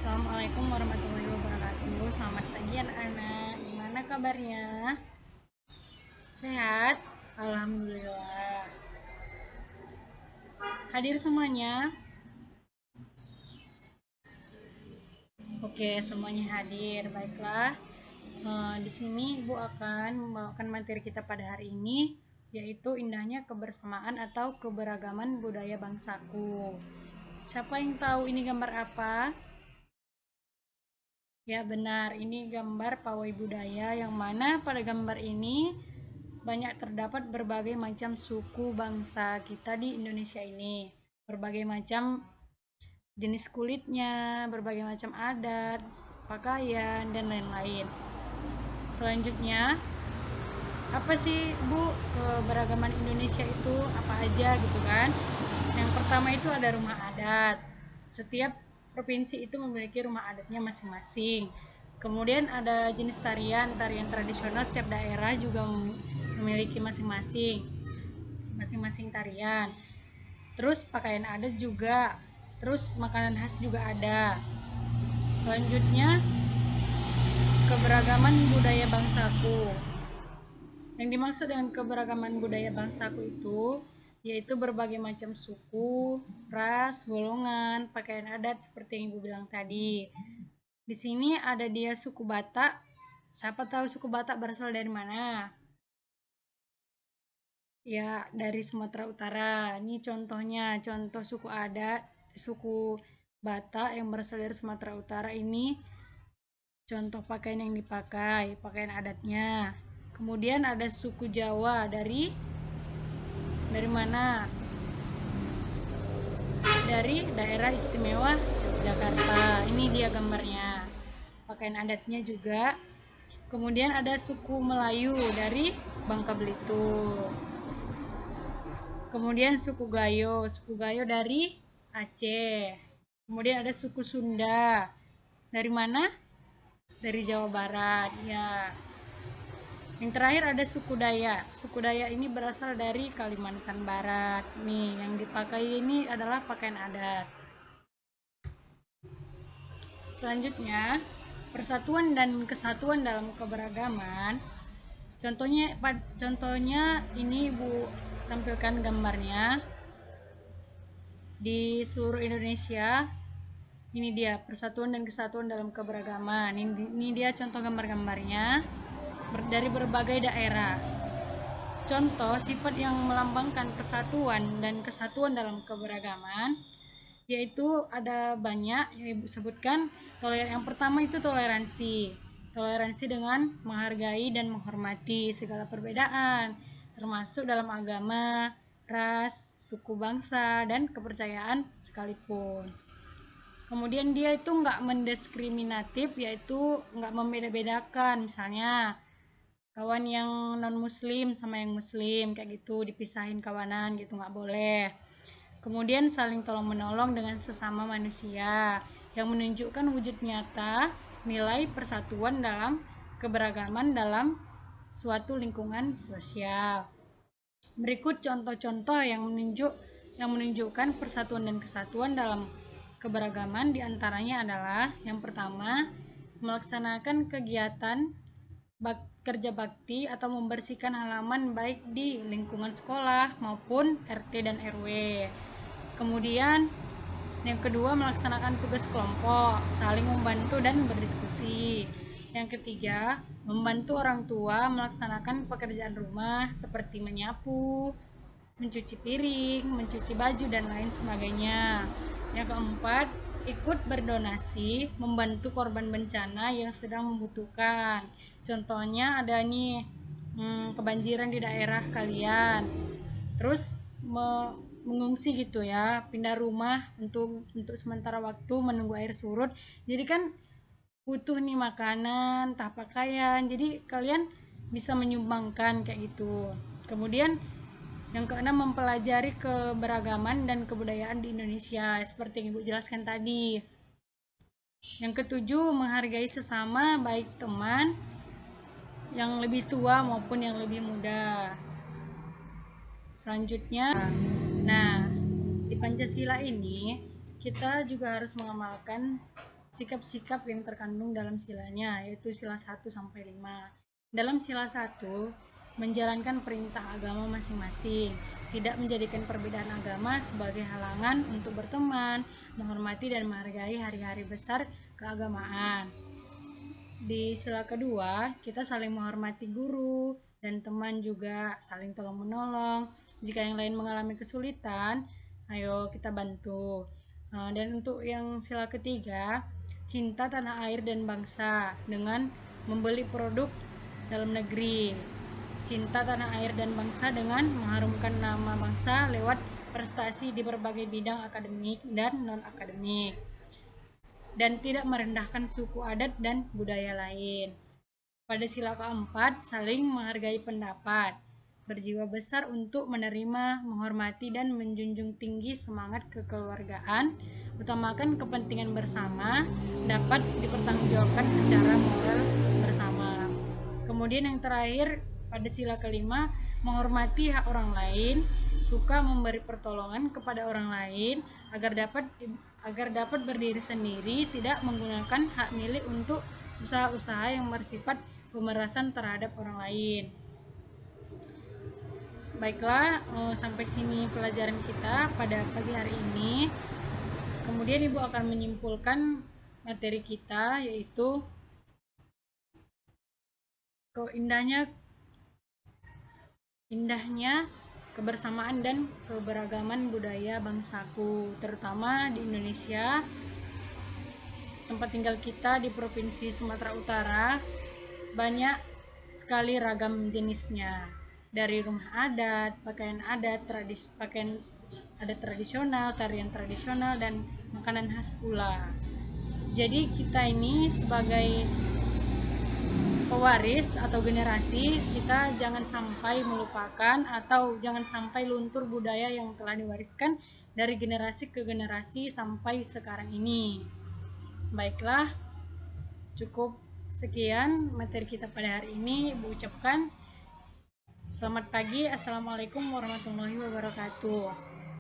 Assalamualaikum warahmatullahi wabarakatuh. Selamat pagi anak-anak. Gimana kabarnya? Sehat? Alhamdulillah. Hadir semuanya? Oke, semuanya hadir. Baiklah. Di sini Ibu akan membawakan materi kita pada hari ini, yaitu indahnya kebersamaan atau keberagaman budaya bangsaku. Siapa yang tahu ini gambar apa? Ya benar, ini gambar pawai budaya yang mana pada gambar ini banyak terdapat berbagai macam suku bangsa kita di Indonesia ini. Berbagai macam jenis kulitnya, berbagai macam adat, pakaian, dan lain-lain. Selanjutnya, apa sih Bu keberagaman Indonesia itu apa aja gitu kan? Yang pertama itu ada rumah adat. Setiap provinsi itu memiliki rumah adatnya masing-masing. Kemudian ada jenis tarian, tarian tradisional setiap daerah juga memiliki masing-masing tarian. Terus pakaian adat juga, terus makanan khas juga ada. Selanjutnya keberagaman budaya bangsaku. Yang dimaksud dengan keberagaman budaya bangsaku itu yaitu berbagai macam suku, ras, golongan, pakaian adat seperti yang Ibu bilang tadi. Di sini ada dia suku Batak. Siapa tahu suku Batak berasal dari mana? Ya, dari Sumatera Utara. Ini contohnya, contoh suku adat, suku Batak yang berasal dari Sumatera Utara ini contoh pakaian yang dipakai, pakaian adatnya. Kemudian ada suku Jawa dari mana? Dari daerah istimewa Jakarta. Ini dia gambarnya. Pakaian adatnya juga. Kemudian ada suku Melayu dari Bangka Belitung. Kemudian suku Gayo dari Aceh. Kemudian ada suku Sunda. Dari mana? Dari Jawa Barat. Ya. Yang terakhir ada suku Dayak. Suku Dayak ini berasal dari Kalimantan Barat. Nih, yang dipakai ini adalah pakaian adat. Selanjutnya, persatuan dan kesatuan dalam keberagaman. Contohnya ini Ibu tampilkan gambarnya di seluruh Indonesia. Ini dia persatuan dan kesatuan dalam keberagaman. Ini dia contoh gambar-gambarnya dari berbagai daerah. Contoh sifat yang melambangkan persatuan dan kesatuan dalam keberagaman yaitu ada banyak yang Ibu sebutkan. Yang pertama itu toleransi. Toleransi dengan menghargai dan menghormati segala perbedaan, termasuk dalam agama, ras, suku bangsa, dan kepercayaan sekalipun. Kemudian dia itu nggak mendiskriminatif, yaitu nggak membeda-bedakan. Misalnya kawan yang non muslim sama yang muslim kayak gitu dipisahin kawanan gitu, nggak boleh. Kemudian saling tolong menolong dengan sesama manusia yang menunjukkan wujud nyata nilai persatuan dalam keberagaman dalam suatu lingkungan sosial. Berikut contoh-contoh yang menunjukkan persatuan dan kesatuan dalam keberagaman diantaranya adalah yang pertama, melaksanakan kegiatan kerja bakti atau membersihkan halaman baik di lingkungan sekolah maupun RT dan RW. Kemudian yang kedua, melaksanakan tugas kelompok, saling membantu dan berdiskusi. Yang ketiga, membantu orang tua melaksanakan pekerjaan rumah seperti menyapu, mencuci piring, mencuci baju, dan lain sebagainya. Yang keempat, ikut berdonasi, membantu korban bencana yang sedang membutuhkan. Contohnya ada nih kebanjiran di daerah kalian. Terus mengungsi gitu ya, pindah rumah untuk sementara waktu menunggu air surut. Jadi kan butuh nih makanan, entah pakaian. Jadi kalian bisa menyumbangkan kayak gitu. Kemudian yang keenam, mempelajari keberagaman dan kebudayaan di Indonesia seperti yang Ibu jelaskan tadi. Yang ketujuh, menghargai sesama baik teman yang lebih tua maupun yang lebih muda. Selanjutnya, nah di Pancasila ini kita juga harus mengamalkan sikap-sikap yang terkandung dalam silanya, yaitu sila 1 sampai 5. Dalam sila 1, menjalankan perintah agama masing-masing, tidak menjadikan perbedaan agama sebagai halangan untuk berteman, menghormati dan menghargai hari-hari besar keagamaan. Di sila kedua, kita saling menghormati guru dan teman juga, saling tolong-menolong. Jika yang lain mengalami kesulitan, ayo kita bantu. Dan untuk yang sila ketiga, cinta tanah air dan bangsa dengan membeli produk dalam negeri. Cinta tanah air dan bangsa dengan mengharumkan nama bangsa lewat prestasi di berbagai bidang akademik dan non-akademik, dan tidak merendahkan suku adat dan budaya lain. Pada sila keempat, saling menghargai pendapat, berjiwa besar untuk menerima, menghormati, dan menjunjung tinggi semangat kekeluargaan, utamakan kepentingan bersama, dapat dipertanggungjawabkan secara moral bersama. Kemudian yang terakhir, pada sila kelima, menghormati hak orang lain, suka memberi pertolongan kepada orang lain agar dapat berdiri sendiri, tidak menggunakan hak milik untuk usaha-usaha yang bersifat pemerasan terhadap orang lain. Baiklah, sampai sini pelajaran kita pada pagi hari ini. Kemudian Ibu akan menyimpulkan materi kita, yaitu indahnya kebersamaan dan keberagaman budaya bangsaku, terutama di Indonesia, tempat tinggal kita di Provinsi Sumatera Utara. Banyak sekali ragam jenisnya, dari rumah adat, pakaian adat, pakaian adat tradisional, tarian tradisional, dan makanan khas pula. Jadi kita ini sebagai pewaris atau generasi, kita jangan sampai melupakan atau jangan sampai luntur budaya yang telah diwariskan dari generasi ke generasi sampai sekarang ini. Baiklah, cukup sekian materi kita pada hari ini. Ibu ucapkan selamat pagi. Assalamualaikum warahmatullahi wabarakatuh.